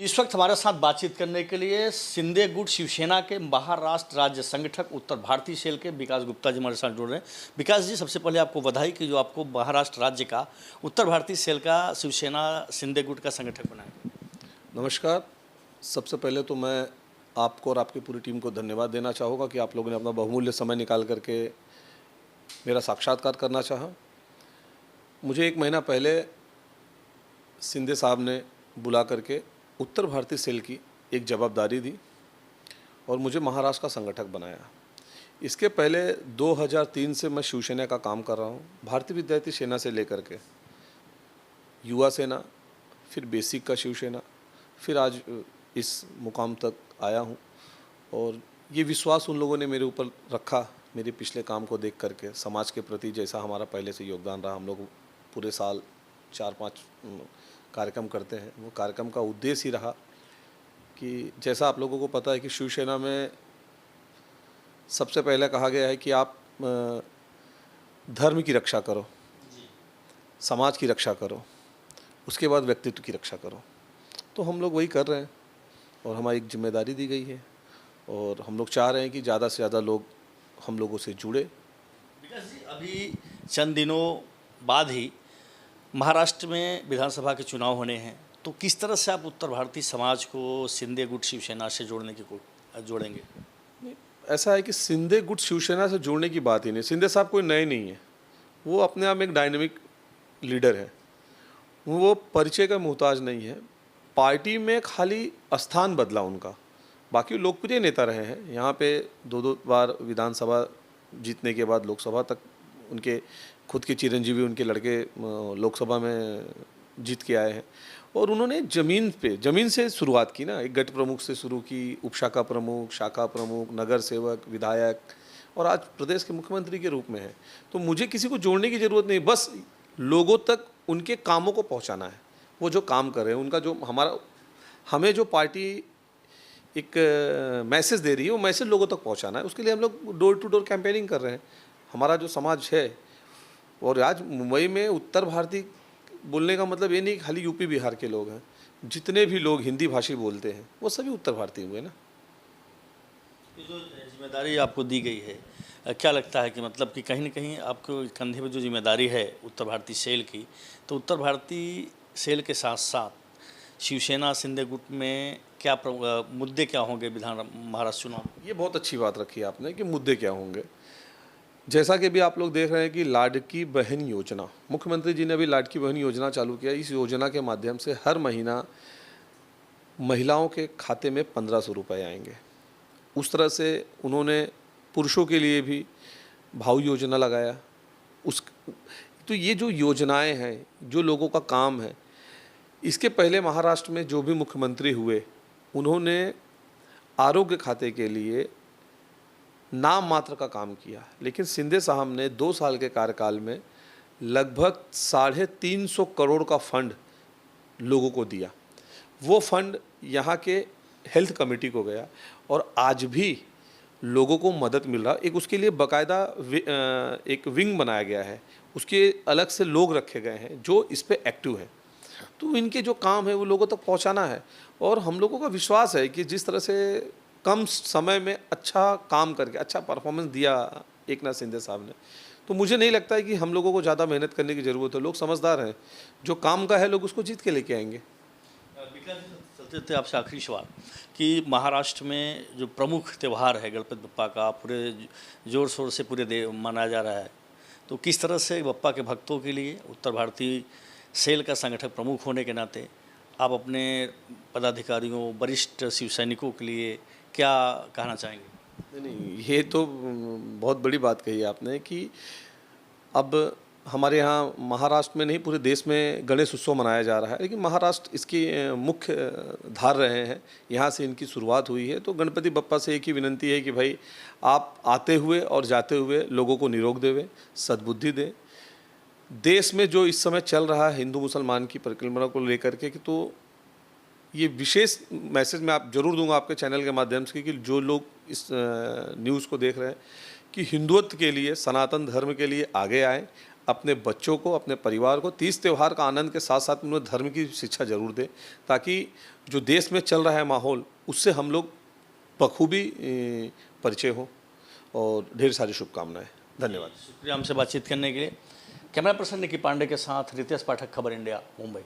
इस वक्त हमारे साथ बातचीत करने के लिए शिंदे गुट शिवसेना के महाराष्ट्र राज्य संगठक उत्तर भारतीय सेल के विकास गुप्ता जी हमारे साथ जुड़ रहे हैं। विकास जी, सबसे पहले आपको बधाई कि जो आपको महाराष्ट्र राज्य का उत्तर भारतीय सेल का शिवसेना शिंदे गुट का संगठक बनाया। नमस्कार। सबसे पहले तो मैं आपको और आपकी पूरी टीम को धन्यवाद देना चाहूँगा कि आप लोगों ने अपना बहुमूल्य समय निकाल करके मेरा साक्षात्कार करना चाहा। मुझे एक महीना पहले शिंदे साहब ने बुला करके उत्तर भारतीय सेल की एक जवाबदारी दी और मुझे महाराष्ट्र का संगठक बनाया। इसके पहले 2003 से मैं शिवसेना का काम कर रहा हूँ। भारतीय विद्यार्थी सेना से लेकर के युवा सेना, फिर बेसिक का शिवसेना, फिर आज इस मुकाम तक आया हूँ। और ये विश्वास उन लोगों ने मेरे ऊपर रखा, मेरे पिछले काम को देख करके, समाज के प्रति जैसा हमारा पहले से योगदान रहा। हम लोग पूरे साल 4-5 कार्यक्रम करते हैं। वो कार्यक्रम का उद्देश्य ही रहा कि जैसा आप लोगों को पता है कि शिवसेना में सबसे पहले कहा गया है कि आप धर्म की रक्षा करो, समाज की रक्षा करो, उसके बाद व्यक्तित्व की रक्षा करो। तो हम लोग वही कर रहे हैं और हमारी एक जिम्मेदारी दी गई है और हम लोग चाह रहे हैं कि ज़्यादा से ज़्यादा लोग हम लोगों से जुड़े। विकास जी, अभी चंद दिनों बाद ही महाराष्ट्र में विधानसभा के चुनाव होने हैं, तो किस तरह से आप उत्तर भारतीय समाज को शिंदे गुट शिवसेना से जोड़ेंगे? ऐसा है कि शिंदे गुट शिवसेना से जोड़ने की बात ही नहीं। शिंदे साहब कोई नए नहीं है, वो अपने आप में एक डायनेमिक लीडर है। वो परिचय का मोहताज नहीं है। पार्टी में खाली स्थान बदला उनका, बाकी लोकप्रिय नेता रहे हैं। यहाँ पे 2-2 बार विधानसभा जीतने के बाद लोकसभा तक उनके खुद के चिरंजीवी, उनके लड़के लोकसभा में जीत के आए हैं। और उन्होंने ज़मीन से शुरुआत की ना। एक गट प्रमुख से शुरू की, उपशाखा प्रमुख, शाखा प्रमुख, नगर सेवक, विधायक और आज प्रदेश के मुख्यमंत्री के रूप में है। तो मुझे किसी को जोड़ने की ज़रूरत नहीं, बस लोगों तक उनके कामों को पहुंचाना है। वो जो काम कर रहे हैं, उनका जो हमें जो पार्टी एक मैसेज दे रही है, वो मैसेज लोगों तक पहुंचाना है। उसके लिए हम लोग डोर टू डोर कैंपेनिंग कर रहे हैं। हमारा जो समाज है, और आज मुंबई में उत्तर भारतीय बोलने का मतलब ये नहीं खाली यूपी बिहार के लोग हैं। जितने भी लोग हिंदी भाषी बोलते हैं वो सभी उत्तर भारतीय हुए ना। ये जो जिम्मेदारी आपको दी गई है, क्या लगता है कि मतलब कि कहीं ना कहीं आपको कंधे पर जो जिम्मेदारी है उत्तर भारतीय सेल की, तो उत्तर भारतीय सेल के साथ साथ शिवसेना शिंदे गुट में क्या मुद्दे क्या होंगे महाराष्ट्र चुनाव? ये बहुत अच्छी बात रखी है आपने कि मुद्दे क्या होंगे। जैसा कि भी आप लोग देख रहे हैं कि लाडकी बहन योजना, मुख्यमंत्री जी ने अभी लाडकी बहन योजना चालू किया। इस योजना के माध्यम से हर महीना महिलाओं के खाते में 1500 रुपये आएंगे। उस तरह से उन्होंने पुरुषों के लिए भी भाऊ योजना लगाया। तो ये जो योजनाएं हैं, जो लोगों का काम है, इसके पहले महाराष्ट्र में जो भी मुख्यमंत्री हुए, उन्होंने आरोग्य खाते के लिए नाम मात्र का काम किया। लेकिन शिंदे साहब ने 2 साल के कार्यकाल में लगभग 350 करोड़ का फंड लोगों को दिया। वो फंड यहाँ के हेल्थ कमेटी को गया और आज भी लोगों को मदद मिल रहा। एक उसके लिए बाकायदा एक विंग बनाया गया है, उसके अलग से लोग रखे गए हैं जो इस पे एक्टिव हैं। तो इनके जो काम है वो लोगों तक पहुँचाना है। और हम लोगों का विश्वास है कि जिस तरह से कम समय में अच्छा काम करके अच्छा परफॉर्मेंस दिया एकनाथ शिंदे साहब ने, तो मुझे नहीं लगता है कि हम लोगों को ज़्यादा मेहनत करने की ज़रूरत है। लोग समझदार हैं, जो काम का है लोग उसको जीत के लेके आएंगे। चलते थे आपसे आखिरी सवाल कि महाराष्ट्र में जो प्रमुख त्यौहार है गणपति बप्पा का, पूरे जोर शोर से पूरे मनाया जा रहा है, तो किस तरह से बप्पा के भक्तों के लिए उत्तर भारतीय सेल का संगठक प्रमुख होने के नाते आप अपने पदाधिकारियों, वरिष्ठ शिव सैनिकों के लिए क्या कहना चाहेंगे? नहीं, ये तो बहुत बड़ी बात कही आपने कि अब हमारे यहाँ महाराष्ट्र में नहीं पूरे देश में गणेश उत्सव मनाया जा रहा है, लेकिन महाराष्ट्र इसकी मुख्य धार रहे हैं। यहाँ से इनकी शुरुआत हुई है। तो गणपति बप्पा से एक ही विनंती है कि भाई आप आते हुए और जाते हुए लोगों को निरोग देवें, सद्बुद्धि दें। देश में जो इस समय चल रहा है हिंदू मुसलमान की परिकल्पना को लेकर के, कि तो ये विशेष मैसेज मैं आप जरूर दूंगा आपके चैनल के माध्यम से कि जो लोग इस न्यूज़ को देख रहे हैं कि हिंदुत्व के लिए, सनातन धर्म के लिए आगे आए, अपने बच्चों को, अपने परिवार को तीज त्यौहार का आनंद के साथ साथ उन्हें धर्म की शिक्षा जरूर दें, ताकि जो देश में चल रहा है माहौल उससे हम लोग बखूबी परिचय हो। और ढेर सारी शुभकामनाएं। धन्यवाद। शुक्रिया हमसे बातचीत करने के लिए। कैमरा पर्सन निकी पांडे के साथ रितेश पाठक, खबर इंडिया, मुंबई।